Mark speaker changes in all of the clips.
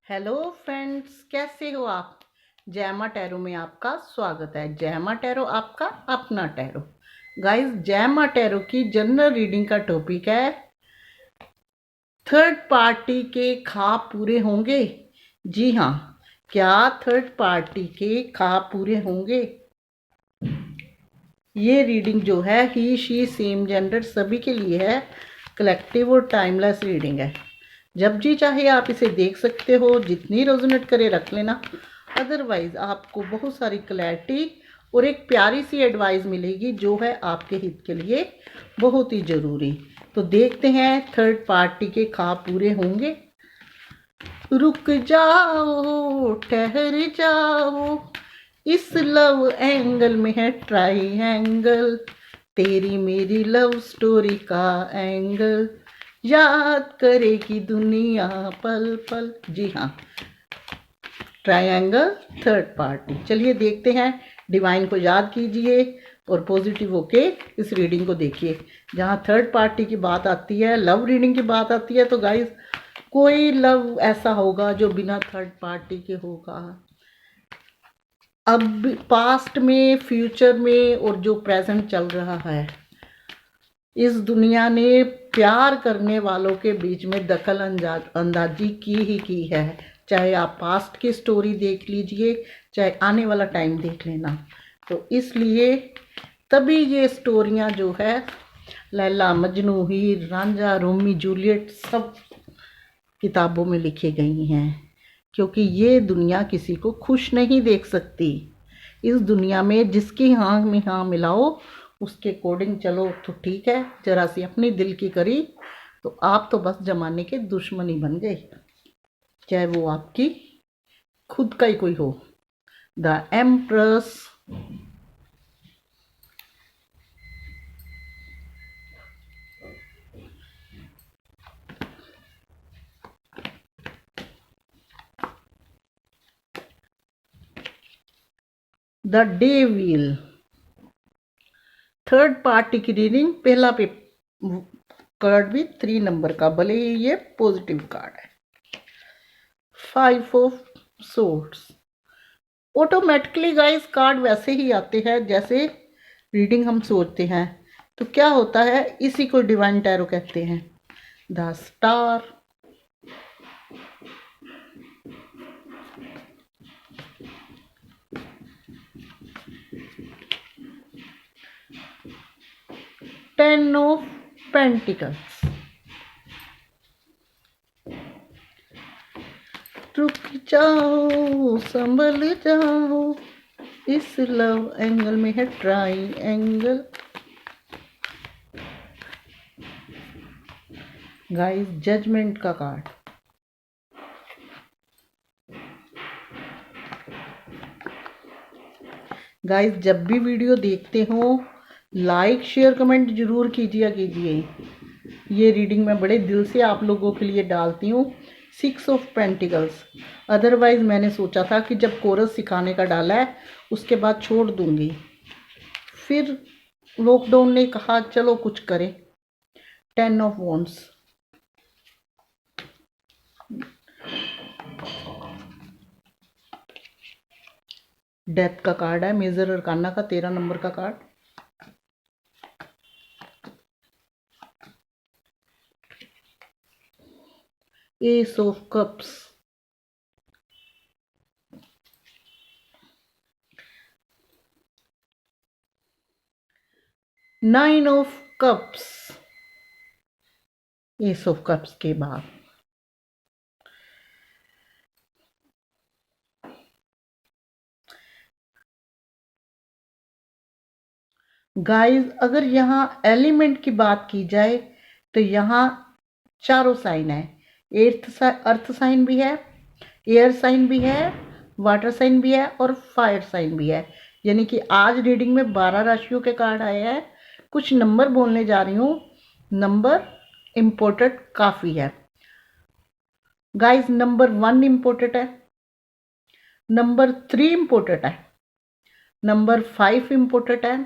Speaker 1: Hello friends, कैसे हो आप। जैमा टैरो में आपका स्वागत है। जैमा टैरो आपका अपना टैरो। गाइस, जैमा टैरो की जनरल रीडिंग का टॉपिक है थर्ड पार्टी के ख्वाब पूरे होंगे। जी हाँ, क्या थर्ड पार्टी के ख्वाब पूरे होंगे। ये रीडिंग जो है ही शी सेम जेंडर सभी के लिए है। कलेक्टिव और टाइमलेस रीडिंग है। जब जी चाहे आप इसे देख सकते हो, जितनी रेजोनेट करे रख लेना। अदरवाइज आपको बहुत सारी क्लैरिटी और एक प्यारी सी एडवाइस मिलेगी जो है आपके हित के लिए बहुत ही ज़रूरी। तो देखते हैं थर्ड पार्टी के ख्वाब पूरे होंगे। रुक जाओ, ठहर जाओ, इस लव एंगल में है ट्राइंगल, तेरी मेरी लव स्टोरी का एंगल, याद करेगी दुनिया पल पल। जी हाँ, ट्रायंगल थर्ड पार्टी। चलिए देखते हैं। डिवाइन को याद कीजिए और पॉजिटिव होके इस रीडिंग को देखिए। जहाँ थर्ड पार्टी की बात आती है, लव रीडिंग की बात आती है, तो गाइस कोई लव ऐसा होगा जो बिना थर्ड पार्टी के होगा। अब पास्ट में, फ्यूचर में और जो प्रेजेंट चल रहा है, इस दुनिया ने प्यार करने वालों के बीच में दखल अंदाजी की है। चाहे आप पास्ट की स्टोरी देख लीजिए, चाहे आने वाला टाइम देख लेना। तो इसलिए तभी ये स्टोरियां जो है लैला मजनू, हीर रांझा, रोमी जूलियट सब किताबों में लिखी गई हैं। क्योंकि ये दुनिया किसी को खुश नहीं देख सकती। इस दुनिया में जिसकी हाँ में हाँ मिलाओ, उसके अकॉर्डिंग चलो तो ठीक है। जरा सी अपनी दिल की करी तो आप तो बस जमाने के दुश्मन ही बन गए, चाहे वो आपकी खुद का ही कोई हो। The empress, the day wheel. Third party की रीडिंग, पहला पे कार्ड भी 3 नंबर का, भले ही ये पॉजिटिव कार्ड है। 5 of swords. Automatically guys card वैसे ही आते हैं जैसे रीडिंग हम सोचते हैं। तो क्या होता है, इसी को डिवाइन टैरो कहते हैं। The star, ten of pentacles. रुक जाओ, संभल जाओ, इस लव एंगल में है ट्राइंगल। गाइस, जजमेंट का कार्ड। गाइस, जब भी वीडियो देखते हो लाइक शेयर कमेंट जरूर कीजिए। ये रीडिंग मैं बड़े दिल से आप लोगों के लिए डालती हूँ। 6 ऑफ पेंटिकल्स। अदरवाइज मैंने सोचा था कि जब कोरस सिखाने का डाला है उसके बाद छोड़ दूंगी, फिर लॉकडाउन ने कहा चलो कुछ करें। 10 ऑफ वॉन्ड्स। डेथ का कार्ड है, मेजर अरकाना का 13 नंबर का card. S of cups. Nine of cups. S of cups के बाद गाइस, अगर यहाँ एलिमेंट की बात की जाए तो यहाँ चारों साइन है। अर्थ साइन भी है, एयर साइन भी है, वाटर साइन भी है और फायर साइन भी है। यानी कि आज रीडिंग में 12 राशियों के कार्ड आए हैं। कुछ नंबर बोलने जा रही हूँ, नंबर इम्पोर्टेंट काफ़ी है। गाइस, नंबर 1 इम्पोर्टेंट है, नंबर 3 इम्पोर्टेंट है, नंबर 5 इम्पोर्टेंट है,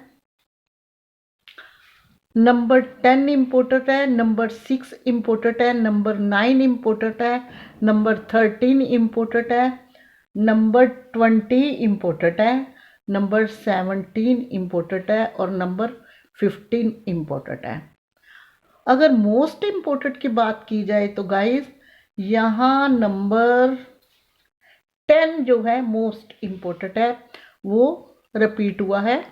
Speaker 1: नंबर 10 इम्पोर्टेंट है, नंबर 6 इम्पोर्टेंट है, नंबर 9 इम्पोर्टेंट है, नंबर 13 इम्पोर्टेंट है, नंबर 20 इम्पोर्टेंट है, नंबर 17 इम्पोर्टेंट है और नंबर 15 इम्पोर्टेंट है। अगर मोस्ट इम्पोर्टेंट की बात की जाए तो गाइस यहाँ नंबर 10 जो है मोस्ट इम्पोर्टेंट है, वो रिपीट हुआ है,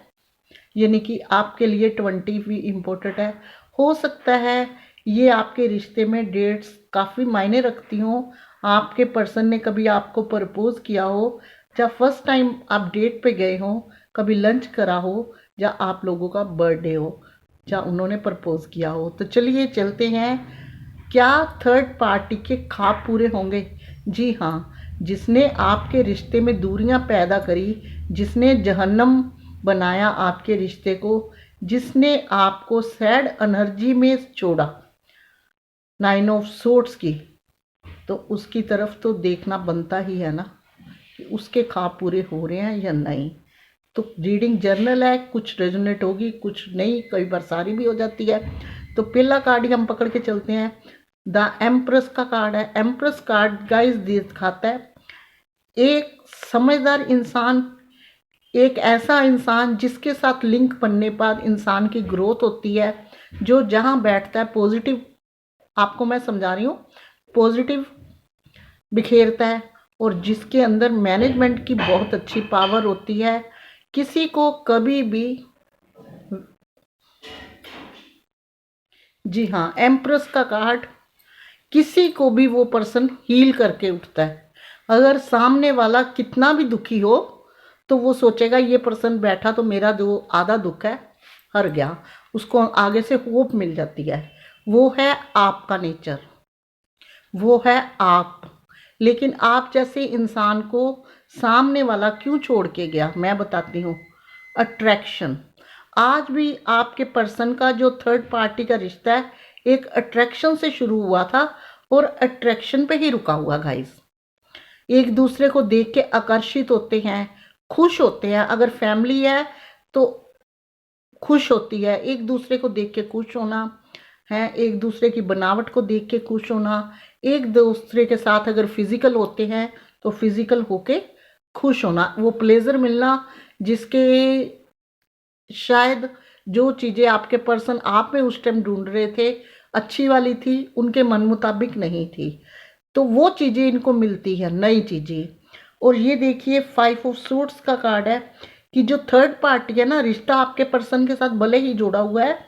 Speaker 1: यानी कि आपके लिए 20 भी इम्पोर्टेंट है। हो सकता है ये आपके रिश्ते में डेट्स काफ़ी मायने रखती हों, आपके पर्सन ने कभी आपको प्रपोज किया हो, या फर्स्ट टाइम आप डेट पे गए हों, कभी लंच करा हो, या आप लोगों का बर्थडे हो, या उन्होंने प्रपोज किया हो। तो चलिए चलते हैं, क्या थर्ड पार्टी के ख्वाब पूरे होंगे? जी हाँ, जिसने आपके रिश्ते में दूरियां पैदा करी, जिसने जहन्नम बनाया आपके रिश्ते को, जिसने आपको सैड एनर्जी में छोड़ा, 9 ऑफ सोर्ड्स की, तो उसकी तरफ तो देखना बनता ही है ना कि उसके ख्वाब पूरे हो रहे हैं या नहीं। तो रीडिंग जर्नल है, कुछ रेजोनेट होगी, कुछ नहीं, कई बार सारी भी हो जाती है। तो पहला कार्ड ही हम पकड़ के चलते हैं, द एम्प्रेस का कार्ड है। एम्प्रेस कार्ड गाइस दिखाता है एक समझदार इंसान, एक ऐसा इंसान जिसके साथ लिंक बनने पर इंसान की ग्रोथ होती है, जो जहाँ बैठता है पॉजिटिव, आपको मैं समझा रही हूँ, पॉजिटिव बिखेरता है, और जिसके अंदर मैनेजमेंट की बहुत अच्छी पावर होती है। किसी को कभी भी, जी हाँ, एम्प्रेस का कार्ड, किसी को भी वो पर्सन हील करके उठता है। अगर सामने वाला कितना भी दुखी हो तो वो सोचेगा ये पर्सन बैठा तो मेरा जो आधा दुख है हर गया, उसको आगे से होप मिल जाती है। वो है आपका नेचर, वो है आप। लेकिन आप जैसे इंसान को सामने वाला क्यों छोड़ के गया, मैं बताती हूँ। अट्रैक्शन। आज भी आपके पर्सन का जो थर्ड पार्टी का रिश्ता है एक अट्रैक्शन से शुरू हुआ था और अट्रैक्शन पे ही रुका हुआ गाइस। एक दूसरे को देख के आकर्षित होते हैं, खुश होते हैं। अगर फैमिली है तो खुश होती है, एक दूसरे को देख के खुश होना है, एक दूसरे की बनावट को देख के खुश होना, एक दूसरे के साथ अगर फिजिकल होते हैं तो फिजिकल होके खुश होना, वो प्लेजर मिलना जिसके शायद जो चीज़ें आपके पर्सन आप में उस टाइम ढूंढ रहे थे अच्छी वाली थी, उनके मन मुताबिक नहीं थी, तो वो चीज़ें इनको मिलती है, नई चीज़ें। और ये देखिए 5 ऑफ सूट्स का कार्ड है कि जो थर्ड पार्टी है ना, रिश्ता आपके पर्सन के साथ भले ही जोड़ा हुआ है,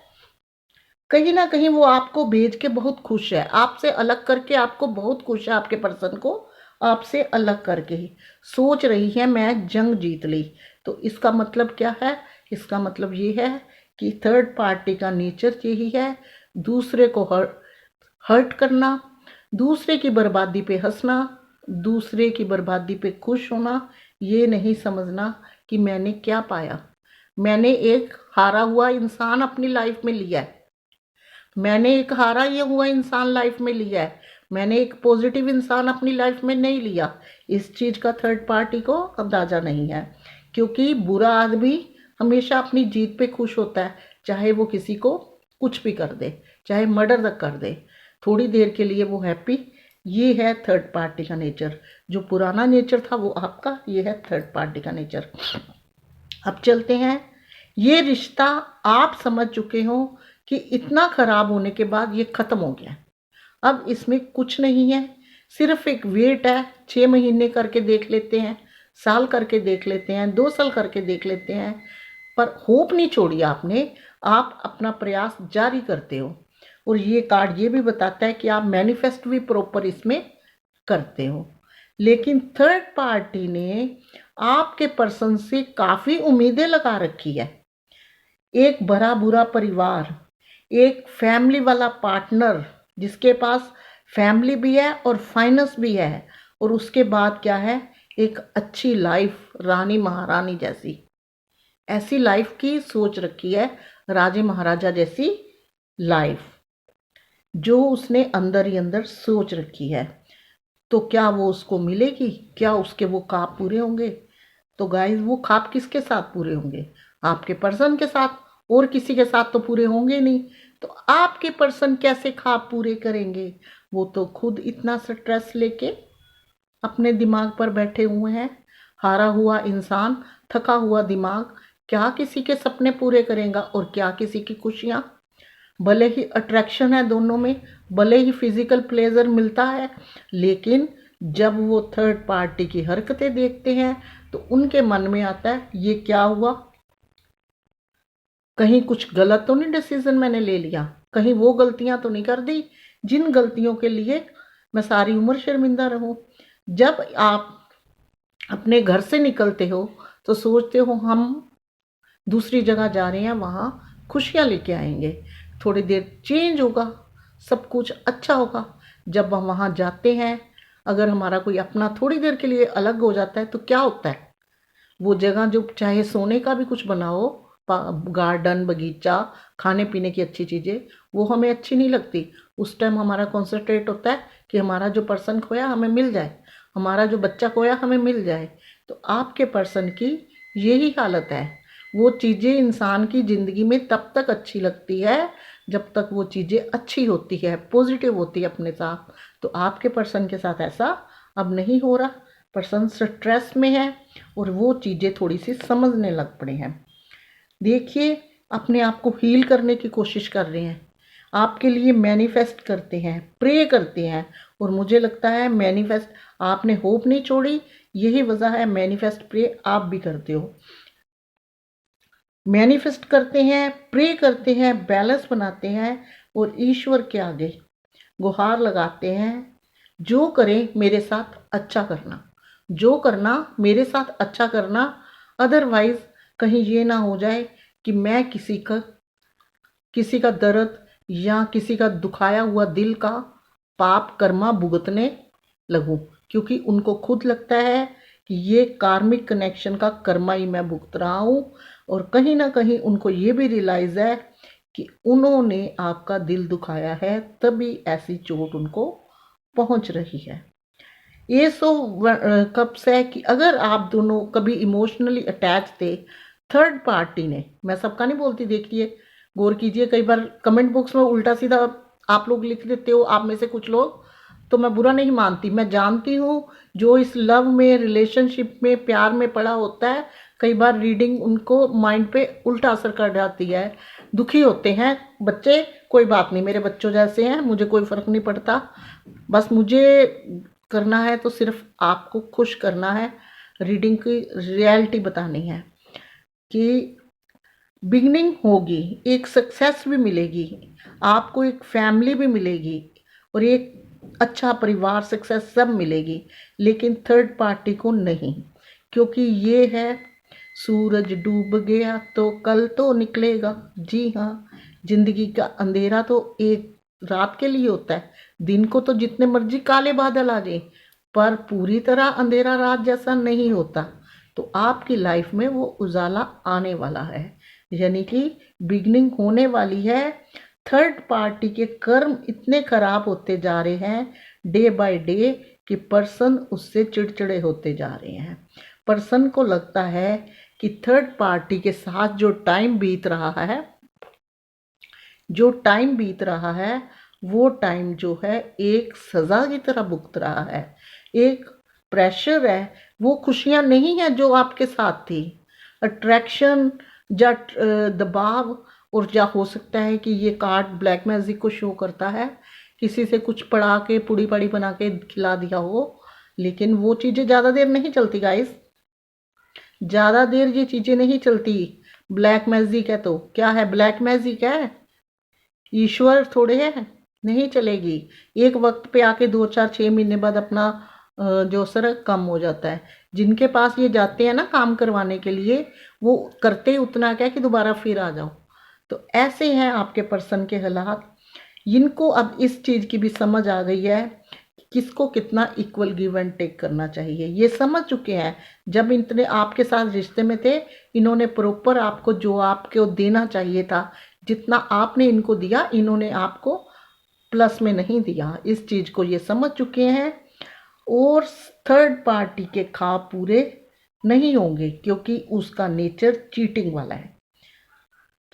Speaker 1: कहीं ना कहीं वो आपको भेज के बहुत खुश है, आपसे अलग करके आपको बहुत खुश है। आपके पर्सन को आपसे अलग करके ही सोच रही है मैं जंग जीत ली। तो इसका मतलब क्या है? इसका मतलब ये है कि थर्ड पार्टी का नेचर यही है, दूसरे को हर्ट करना, दूसरे की बर्बादी पे हंसना, दूसरे की बर्बादी पे खुश होना, ये नहीं समझना कि मैंने क्या पाया। मैंने एक हारा हुआ इंसान अपनी लाइफ में लिया है, मैंने एक हारा ये हुआ इंसान लाइफ में लिया है, मैंने एक पॉजिटिव इंसान अपनी लाइफ में नहीं लिया। इस चीज़ का थर्ड पार्टी को अंदाज़ा नहीं है, क्योंकि बुरा आदमी हमेशा अपनी जीत पे खुश होता है, चाहे वो किसी को कुछ भी कर दे, चाहे मर्डर तक कर दे, थोड़ी देर के लिए वो हैप्पी। ये है थर्ड पार्टी का नेचर। जो पुराना नेचर था वो आपका, ये है थर्ड पार्टी का नेचर। अब चलते हैं, ये रिश्ता आप समझ चुके हो कि इतना खराब होने के बाद ये खत्म हो गया, अब इसमें कुछ नहीं है, सिर्फ एक वेट है। 6 महीने करके देख लेते हैं, साल करके देख लेते हैं, 2 साल करके देख लेते हैं, पर होप नहीं छोड़ी आपने, आप अपना प्रयास जारी करते हो। और ये कार्ड ये भी बताता है कि आप मैनिफेस्ट भी प्रॉपर इसमें करते हो। लेकिन थर्ड पार्टी ने आपके पर्सन से काफ़ी उम्मीदें लगा रखी है। एक भरा बुरा परिवार, एक फैमिली वाला पार्टनर जिसके पास फैमिली भी है और फाइनेंस भी है, और उसके बाद क्या है, एक अच्छी लाइफ, रानी महारानी जैसी, ऐसी लाइफ की सोच रखी है, राजे महाराजा जैसी लाइफ जो उसने अंदर ही अंदर सोच रखी है। तो क्या वो उसको मिलेगी? क्या उसके वो ख्वाब पूरे होंगे? तो गाइस वो ख्वाब किसके साथ पूरे होंगे? आपके पर्सन के साथ। और किसी के साथ तो पूरे होंगे नहीं, तो आपके पर्सन कैसे ख्वाब पूरे करेंगे? वो तो खुद इतना स्ट्रेस लेके अपने दिमाग पर बैठे हुए हैं। हारा हुआ इंसान, थका हुआ दिमाग क्या किसी के सपने पूरे करेगा और क्या किसी की खुशियाँ? भले ही अट्रैक्शन है दोनों में, भले ही फिजिकल प्लेजर मिलता है, लेकिन जब वो थर्ड पार्टी की हरकतें देखते हैं तो उनके मन में आता है ये क्या हुआ, कहीं कुछ गलत तो नहीं डिसीजन मैंने ले लिया, कहीं वो गलतियां तो नहीं कर दी जिन गलतियों के लिए मैं सारी उम्र शर्मिंदा रहूं। जब आप अपने घर से निकलते हो तो सोचते हो हम दूसरी जगह जा रहे हैं, वहाँ खुशियाँ लेके आएंगे, थोड़ी देर चेंज होगा, सब कुछ अच्छा होगा। जब हम वहाँ जाते हैं, अगर हमारा कोई अपना थोड़ी देर के लिए अलग हो जाता है तो क्या होता है? वो जगह जो चाहे सोने का भी कुछ बनाओ, गार्डन, बगीचा, खाने पीने की अच्छी चीज़ें, वो हमें अच्छी नहीं लगती। उस टाइम हमारा कॉन्सेंट्रेट होता है कि हमारा जो पर्सन खोया हमें मिल जाए, हमारा जो बच्चा खोया हमें मिल जाए। तो आपके पर्सन की यही हालत है। वो चीज़ें इंसान की ज़िंदगी में तब तक अच्छी लगती है जब तक वो चीज़ें अच्छी होती है, पॉजिटिव होती है अपने साथ। तो आपके पर्सन के साथ ऐसा अब नहीं हो रहा। पर्सन स्ट्रेस में है और वो चीज़ें थोड़ी सी समझने लग पड़े हैं। देखिए, अपने आप को हील करने की कोशिश कर रहे हैं, आपके लिए मैनिफेस्ट करते हैं, प्रे करते हैं। और मुझे लगता है मैनिफेस्ट, आपने होप नहीं छोड़ी, यही वजह है मैनिफेस्ट प्रे आप भी करते हो। मैनिफेस्ट करते हैं, प्रे करते हैं, बैलेंस बनाते हैं और ईश्वर के आगे गुहार लगाते हैं, जो करें मेरे साथ अच्छा करना, जो करना मेरे साथ अच्छा करना। अदरवाइज कहीं ये ना हो जाए कि मैं किसी का दर्द या किसी का दुखाया हुआ दिल का पाप कर्मा भुगतने लगूं, क्योंकि उनको खुद लगता है कि ये कार्मिक कनेक्शन का कर्मा ही मैं भुगत रहा हूँ। और कहीं ना कहीं उनको ये भी रियलाइज़ है कि उन्होंने आपका दिल दुखाया है, तभी ऐसी चोट उनको पहुँच रही है। ये सो कब से है कि अगर आप दोनों कभी इमोशनली अटैच थे, थर्ड पार्टी ने, मैं सबका नहीं बोलती, देखिए गौर कीजिए, कई बार कमेंट बॉक्स में उल्टा सीधा आप लोग लिख देते हो, आप में से कुछ लोग, तो मैं बुरा नहीं मानती, मैं जानती हूँ जो इस लव में, रिलेशनशिप में, प्यार में पड़ा होता है, कई बार रीडिंग उनको माइंड पे उल्टा असर कर जाती है, दुखी होते हैं बच्चे। कोई बात नहीं, मेरे बच्चों जैसे हैं, मुझे कोई फ़र्क नहीं पड़ता, बस मुझे करना है तो सिर्फ आपको खुश करना है, रीडिंग की रियलिटी बतानी है कि बिगनिंग होगी, एक सक्सेस भी मिलेगी, आपको एक फैमिली भी मिलेगी और एक अच्छा परिवार, सक्सेस सब मिलेगी, लेकिन थर्ड पार्टी को नहीं। क्योंकि ये है, सूरज डूब गया तो कल तो निकलेगा। जी हाँ, जिंदगी का अंधेरा तो एक रात के लिए होता है, दिन को तो जितने मर्जी काले बादल आ जाए, पर पूरी तरह अंधेरा रात जैसा नहीं होता। तो आपकी लाइफ में वो उजाला आने वाला है, यानी कि बिगनिंग होने वाली है। थर्ड पार्टी के कर्म इतने खराब होते जा रहे हैं डे बाय डे कि पर्सन उससे चिड़चिड़े होते जा रहे हैं। पर्सन को लगता है कि थर्ड पार्टी के साथ जो टाइम बीत रहा है, वो टाइम जो है एक सज़ा की तरह भुगत रहा है, एक प्रेशर है, वो खुशियाँ नहीं है जो आपके साथ थी। अट्रैक्शन या दबाव, और या हो सकता है कि ये कार्ड ब्लैक मैजिक को शो करता है, किसी से कुछ पढ़ा के पुड़ी पड़ी बना के खिला दिया हो, लेकिन वो चीज़ें ज़्यादा देर नहीं चलती गाइस, ज़्यादा देर ये चीज़ें नहीं चलती। ब्लैक मैजिक है तो क्या है, ब्लैक मैजिक है, ईश्वर थोड़े है, नहीं चलेगी। एक वक्त पे आके 2 4 6 महीने बाद अपना जो असर कम हो जाता है। जिनके पास ये जाते हैं ना काम करवाने के लिए, वो करते ही उतना क्या कि दोबारा फिर आ जाओ। तो ऐसे हैं आपके पर्सन के हालात। इनको अब इस चीज़ की भी समझ आ गई है कि किसको कितना इक्वल गिव एंड टेक करना चाहिए, ये समझ चुके हैं। जब इतने आपके साथ रिश्ते में थे, इन्होंने प्रॉपर आपको जो आपको देना चाहिए था, जितना आपने इनको दिया, इन्होंने आपको प्लस में नहीं दिया। इस चीज़ को ये समझ चुके हैं और थर्ड पार्टी के ख्वाब पूरे नहीं होंगे, क्योंकि उसका नेचर चीटिंग वाला है।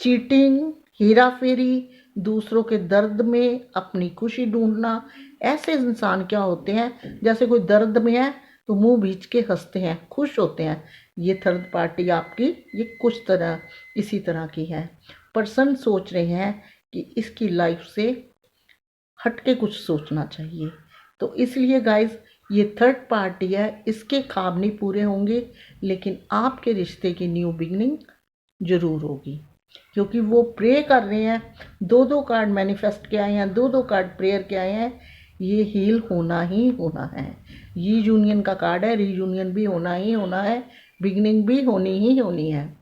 Speaker 1: चीटिंग, हेरा फेरी, दूसरों के दर्द में अपनी खुशी ढूंढना। ऐसे इंसान क्या होते हैं, जैसे कोई दर्द में है तो मुंह भींच के हंसते हैं, खुश होते हैं। ये थर्ड पार्टी आपकी ये कुछ तरह इसी तरह की है। पर्सन सोच रहे हैं कि इसकी लाइफ से हट के कुछ सोचना चाहिए। तो इसलिए गाइज ये थर्ड पार्टी है, इसके ख्वाब नहीं पूरे होंगे, लेकिन आपके रिश्ते की न्यू बिगनिंग जरूर होगी, क्योंकि वो प्रे कर रहे हैं। दो दो कार्ड मैनिफेस्ट के आए हैं, दो दो कार्ड प्रेयर के आए हैं। ये हील होना ही होना है। ये यूनियन का कार्ड है, रीयूनियन भी होना ही होना है, बिगनिंग भी होनी ही होनी है,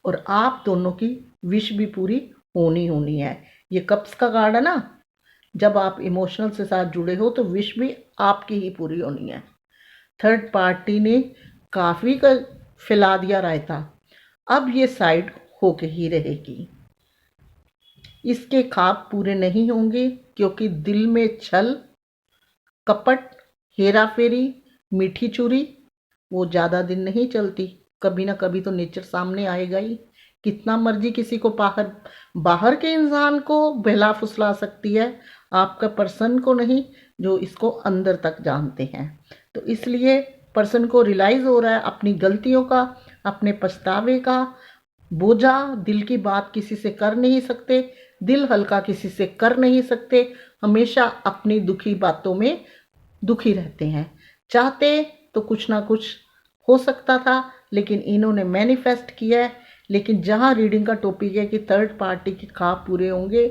Speaker 1: और आप दोनों की विश भी पूरी होनी होनी है। ये कप्स का कार्ड है ना, जब आप इमोशनल से साथ जुड़े हो तो विश भी आपकी ही पूरी होनी है। थर्ड पार्टी ने काफ़ी का फैला दिया रायता, अब ये साइड होके ही रहेगी। इसके ख्वाब पूरे नहीं होंगे, क्योंकि दिल में छल, कपट, हेरा फेरी, मीठी चूरी वो ज़्यादा दिन नहीं चलती। कभी ना कभी तो नेचर सामने आएगा ही। कितना मर्जी किसी को बाहर बाहर के इंसान को बहला फुसला सकती है, आपका पर्सन को नहीं, जो इसको अंदर तक जानते हैं। तो इसलिए पर्सन को रियलाइज़ हो रहा है अपनी गलतियों का, अपने पछतावे का बोझा। दिल की बात किसी से कर नहीं सकते, दिल हल्का किसी से कर नहीं सकते, हमेशा अपनी दुखी बातों में दुखी रहते हैं। चाहते तो कुछ ना कुछ हो सकता था, लेकिन इन्होंने मैनिफेस्ट किया है। लेकिन जहाँ रीडिंग का टॉपिक है कि थर्ड पार्टी के ख्वाब पूरे होंगे,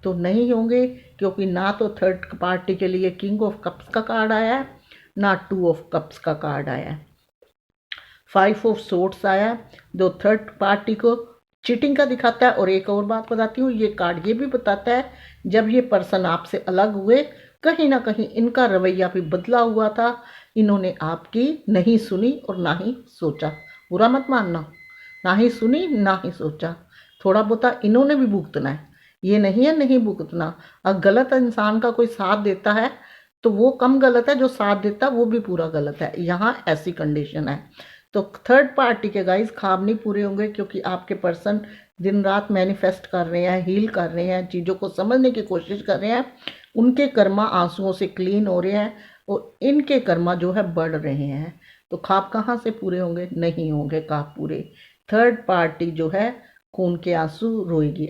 Speaker 1: तो नहीं होंगे, क्योंकि ना तो थर्ड पार्टी के लिए किंग ऑफ कप्स का कार्ड आया है, ना टू ऑफ कप्स का कार्ड आया है, 5 ऑफ सोर्ड्स आया है। दो थर्ड पार्टी को चीटिंग का दिखाता है। और एक और बात बताती हूँ, ये कार्ड ये भी बताता है जब ये पर्सन आपसे अलग हुए, कहीं ना कहीं इनका रवैया भी बदला हुआ था। इन्होंने आपकी नहीं सुनी और ना ही सोचा। बुरा मत मानना, ना ही सुनी ना ही सोचा। थोड़ा बहुत इन्होंने भी भुगतना है, ये नहीं है नहीं भुगतना। अगर गलत इंसान का कोई साथ देता है तो वो कम गलत है, जो साथ देता है वो भी पूरा गलत है। यहाँ ऐसी कंडीशन है। तो थर्ड पार्टी के गाइस ख्वाब नहीं पूरे होंगे, क्योंकि आपके पर्सन दिन रात मैनिफेस्ट कर रहे हैं, हील कर रहे हैं, चीज़ों को समझने की कोशिश कर रहे हैं। उनके कर्मा आंसुओं से क्लीन हो रहे हैं और इनके कर्मा जो है बढ़ रहे हैं। तो ख्वाब कहाँ से पूरे होंगे? नहीं होंगे ख्वाब पूरे। थर्ड पार्टी जो है खून के आंसू रोएगी।